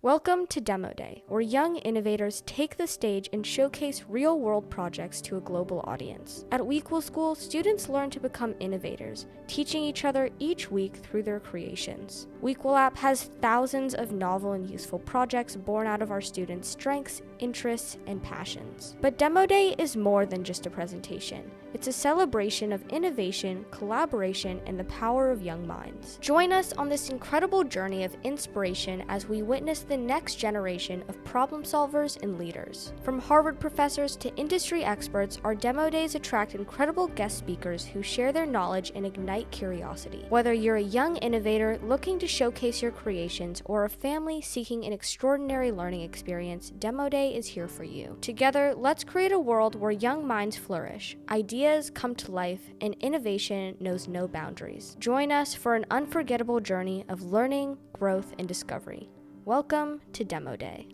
Welcome to Demo Day, where young innovators take the stage and showcase real-world projects to a global audience. At WEquil School, students learn to become innovators, teaching each other each week through their creations. WEquil App has thousands of novel and useful projects born out of our students' strengths, interests, and passions. But Demo Day is more than just a presentation. It's a celebration of innovation, collaboration, and the power of young minds. Join us on this incredible journey of inspiration as we witness the next generation of problem solvers and leaders. From Harvard professors to industry experts, our demo days attract incredible guest speakers who share their knowledge and ignite curiosity. Whether you're a young innovator looking to showcase your creations or a family seeking an extraordinary learning experience, Demo Day is here for you. Together, let's create a world where young minds flourish, ideas come to life, and innovation knows no boundaries. Join us for an unforgettable journey of learning, growth, and discovery. Welcome to Demo Day.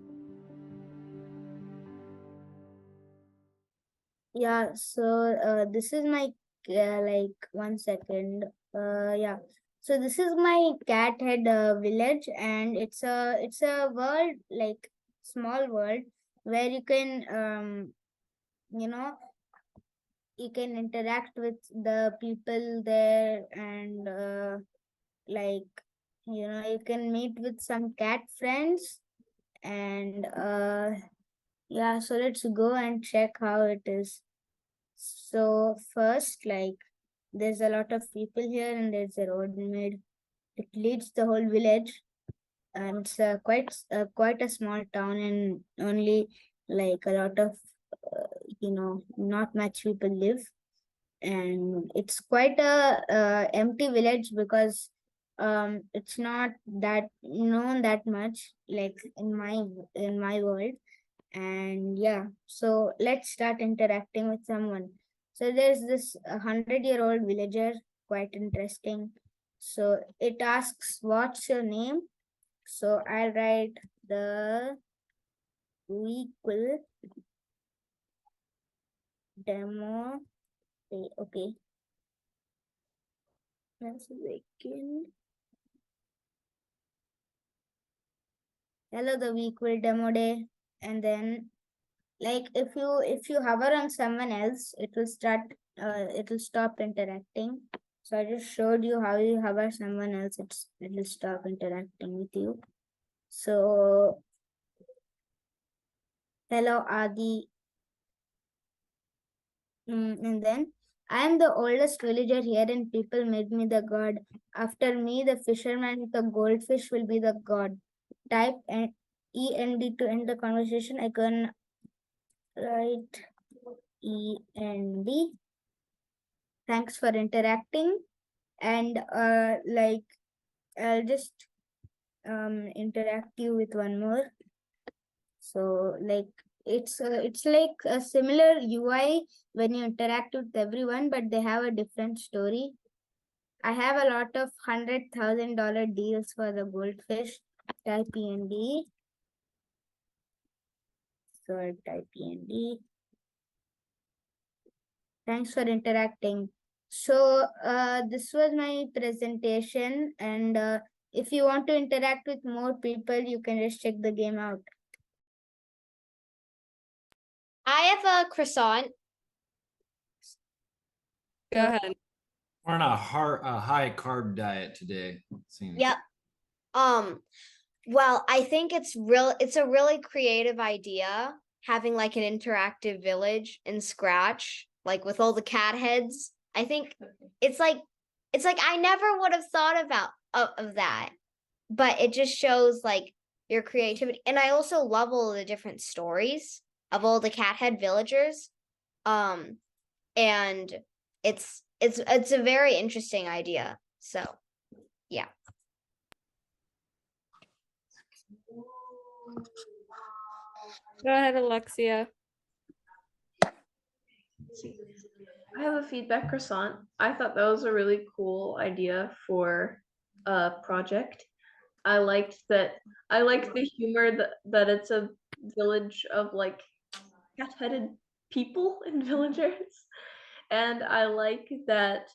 Yeah, so this is my like 1 second. Yeah. So this is my cat head village, and it's a world, like small world, where you can you know you can interact with the people there, and like you can meet with some cat friends, and yeah, so let's go and check how it is. So first, like, there's a lot of people here, and there's a road made. It leads the whole village, and it's quite a small town, and only like a lot of not much people live, and it's quite a empty village because it's not that known that much, like in my world. And yeah, so let's start interacting with someone. So there's this 100-year-old villager, quite interesting. So it asks, what's your name? So I'll write the WEquil demo. Okay, that's a second. Hello, the WEquil demo day. And then, like, if you hover on someone else, it will stop interacting. So I just showed you how you hover someone else, it will stop interacting with you. So hello, Adi. And then, I am the oldest villager here, and people made me the god. After me, the fisherman with the goldfish will be the god. Type END to end the conversation. I can write END. Thanks for interacting. And like, I'll just interact you with one more. So like, it's like a similar UI when you interact with everyone, but they have a different story. I have a lot of $100,000 deals for the goldfish. Type END. So I'll type END. Thanks for interacting. So this was my presentation, and if you want to interact with more people, you can just check the game out. I have a croissant. Go ahead. We're on a high carb diet today. Seems. Yep. Well, I think it's a really creative idea having like an interactive village in Scratch, like with all the cat heads. I think it's like I never would have thought about of that, but it just shows like your creativity. And I also love all the different stories of all the cat head villagers. And it's a very interesting idea. So yeah. Go ahead, Alexia. I have a feedback croissant. I thought that was a really cool idea for a project. I liked the humor that it's a village of like cat-headed people and villagers. And I like that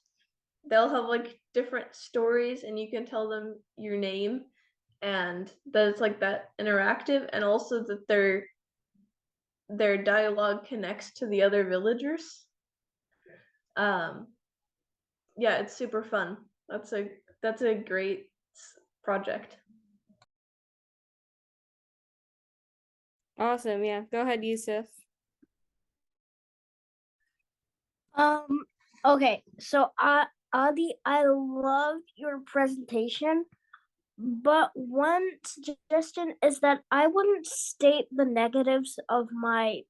they'll have like different stories and you can tell them your name and that it's like that interactive, and also that their dialogue connects to the other villagers. Yeah, it's super fun. That's a great project. Awesome. Yeah. Go ahead, Yusuf. Okay, so Adi, I loved your presentation, but one suggestion is that I wouldn't state the negatives of my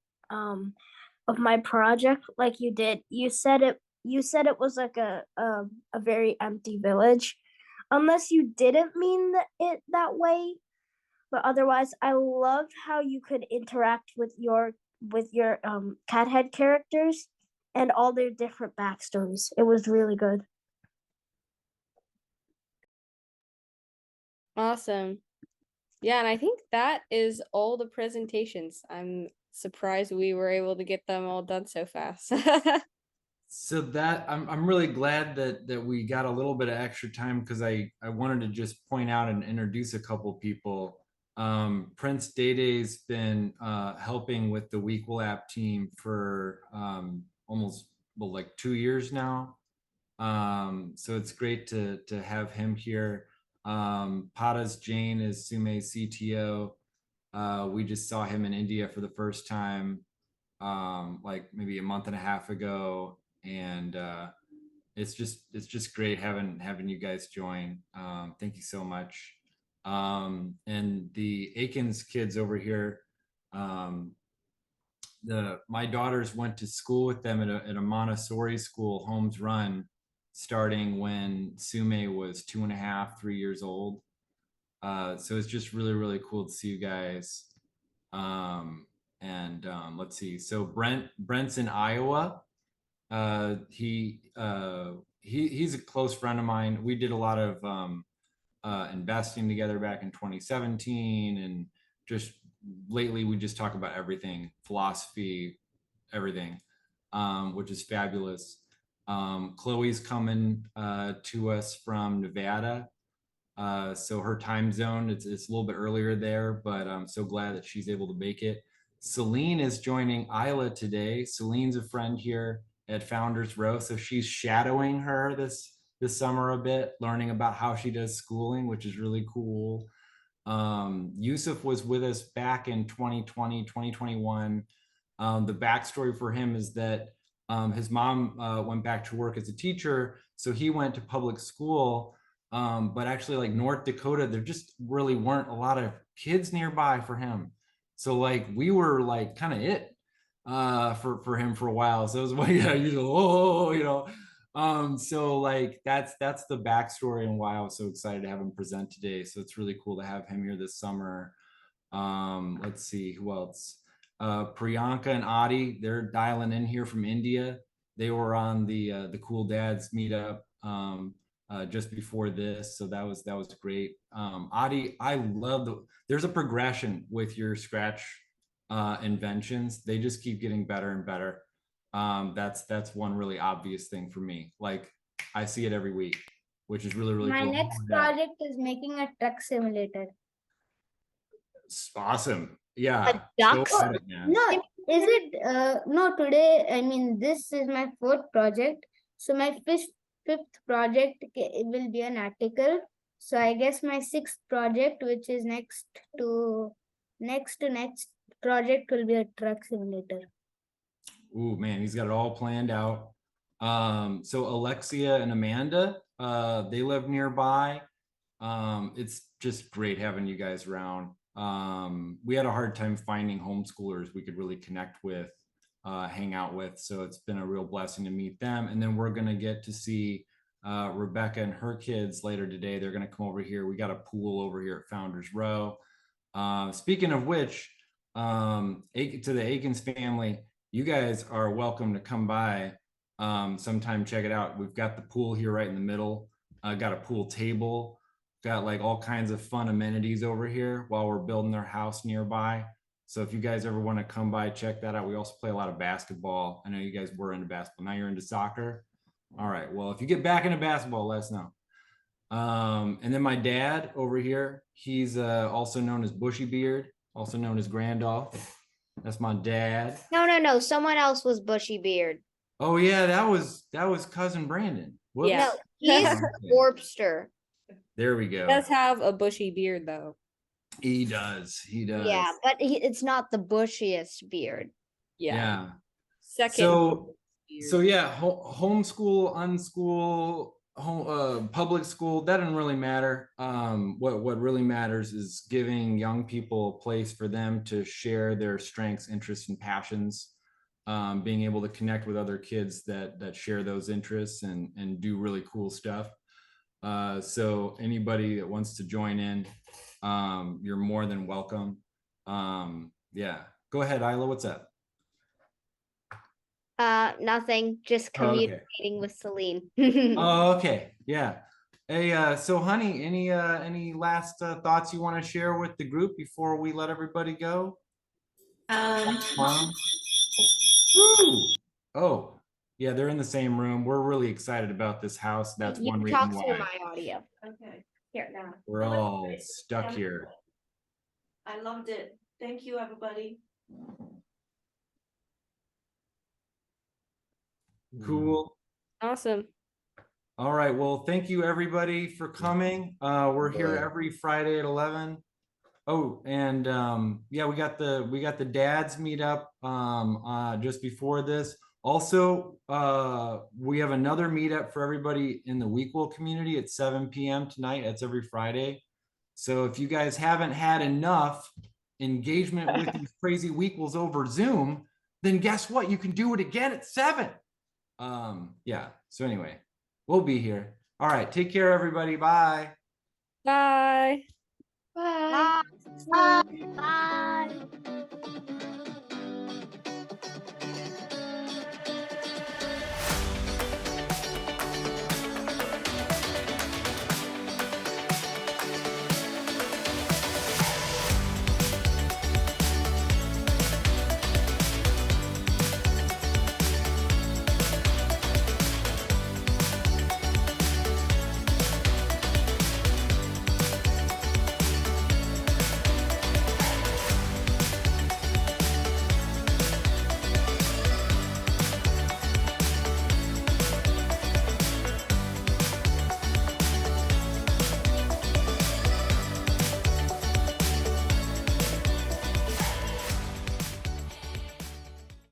project like you did. You said it was like a very empty village, unless you didn't mean it that way. But otherwise, I loved how you could interact with your cat head characters and all their different backstories. It was really good. Awesome. Yeah, and I think that is all the presentations. I'm surprised we were able to get them all done so fast. So that I'm really glad that we got a little bit of extra time, because I wanted to just point out and introduce a couple people. Prince Day's been helping with the WEquil App team for almost like 2 years now. So it's great to have him here. Patas Jain is Sume's CTO. We just saw him in India for the first time, like maybe a month and a half ago, and it's just great having you guys join. Thank you so much. And the Akins kids over here, my daughters went to school with them at a Montessori school, Homes Run, starting when Sume was 2.5, 3 years old. So it's just really cool to see you guys. Let's see. So Brent's in Iowa. He's a close friend of mine. We did a lot of investing together back in 2017, and just lately we just talk about everything, philosophy, everything, which is fabulous. Chloe's coming to us from Nevada. So her time zone, it's a little bit earlier there, but I'm so glad that she's able to make it. Celine is joining Isla today. Celine's a friend here at Founders Row, so she's shadowing her this summer a bit, learning about how she does schooling, which is really cool. Yusuf was with us back in 2020, 2021. The backstory for him is that his mom went back to work as a teacher, so he went to public school. But actually, like North Dakota, there just really weren't a lot of kids nearby for him. So like we were like kind of it for him for a while. So it was like, yeah, you know. So like that's the backstory and why I was so excited to have him present today. So it's really cool to have him here this summer. Let's see who else. Priyanka and Adi, they're dialing in here from India. They were on the Cool Dads meetup just before this, so that was great. Adi, I love there's a progression with your Scratch inventions. They just keep getting better and better. That's one really obvious thing for me. Like I see it every week, which is really My cool. next project is making a truck simulator. Awesome. Yeah. A duck Go at it, man. No, is it no, today, I mean, this is my fourth project. So my fifth project it will be an article. So I guess my sixth project, which is next project, will be a truck simulator. Ooh, man, he's got it all planned out. So Alexia and Amanda, they live nearby. It's just great having you guys around. We had a hard time finding homeschoolers we could really connect with, hang out with. So it's been a real blessing to meet them. And then we're going to get to see Rebecca and her kids later today. They're going to come over here. We got a pool over here at Founders Row. Speaking of which, to the Akins family, you guys are welcome to come by sometime. Check it out. We've got the pool here right in the middle. Got a pool table. Got like all kinds of fun amenities over here while we're building their house nearby. So if you guys ever want to come by, check that out. We also play a lot of basketball. I know you guys were into basketball. Now you're into soccer. All right. Well, if you get back into basketball, let us know. And then my dad over here, he's also known as Bushy Beard, also known as Grandolph. That's my dad. No. Someone else was Bushy Beard. Oh yeah, that was cousin Brandon. Whoops. Yeah. No, he's Okay. Warpster. There we He go. does have a bushy beard though. He does. He does. Yeah, but it's not the bushiest beard. Yeah. Second. So yeah, homeschool, unschool, public school, that doesn't really matter. What really matters is giving young people a place for them to share their strengths, interests, and passions. Being able to connect with other kids that share those interests and do really cool stuff. So anybody that wants to join in, you're more than welcome. Yeah, go ahead, Isla. What's up? Nothing. Just Oh, okay. communicating with Celine. Oh, okay. Yeah. Hey, so honey, any last thoughts you want to share with the group before we let everybody go? Mom? Ooh. Oh, yeah, they're in the same room. We're really excited about this house. That's You one can reason talk through why my audio. Okay. Here now. we're all stuck here. I loved it. Thank you, everybody. Cool. Awesome. All right. Well, thank you everybody for coming. We're here every Friday at 11. Oh, and yeah, we got the dads meetup just before this. Also, we have another meetup for everybody in the WEquil community at 7 p.m. tonight. That's every Friday. So if you guys haven't had enough engagement with these crazy WEquils over Zoom, then guess what? You can do it again at 7. Yeah. So anyway, we'll be here. All right. Take care, everybody. Bye. Bye. Bye. Bye.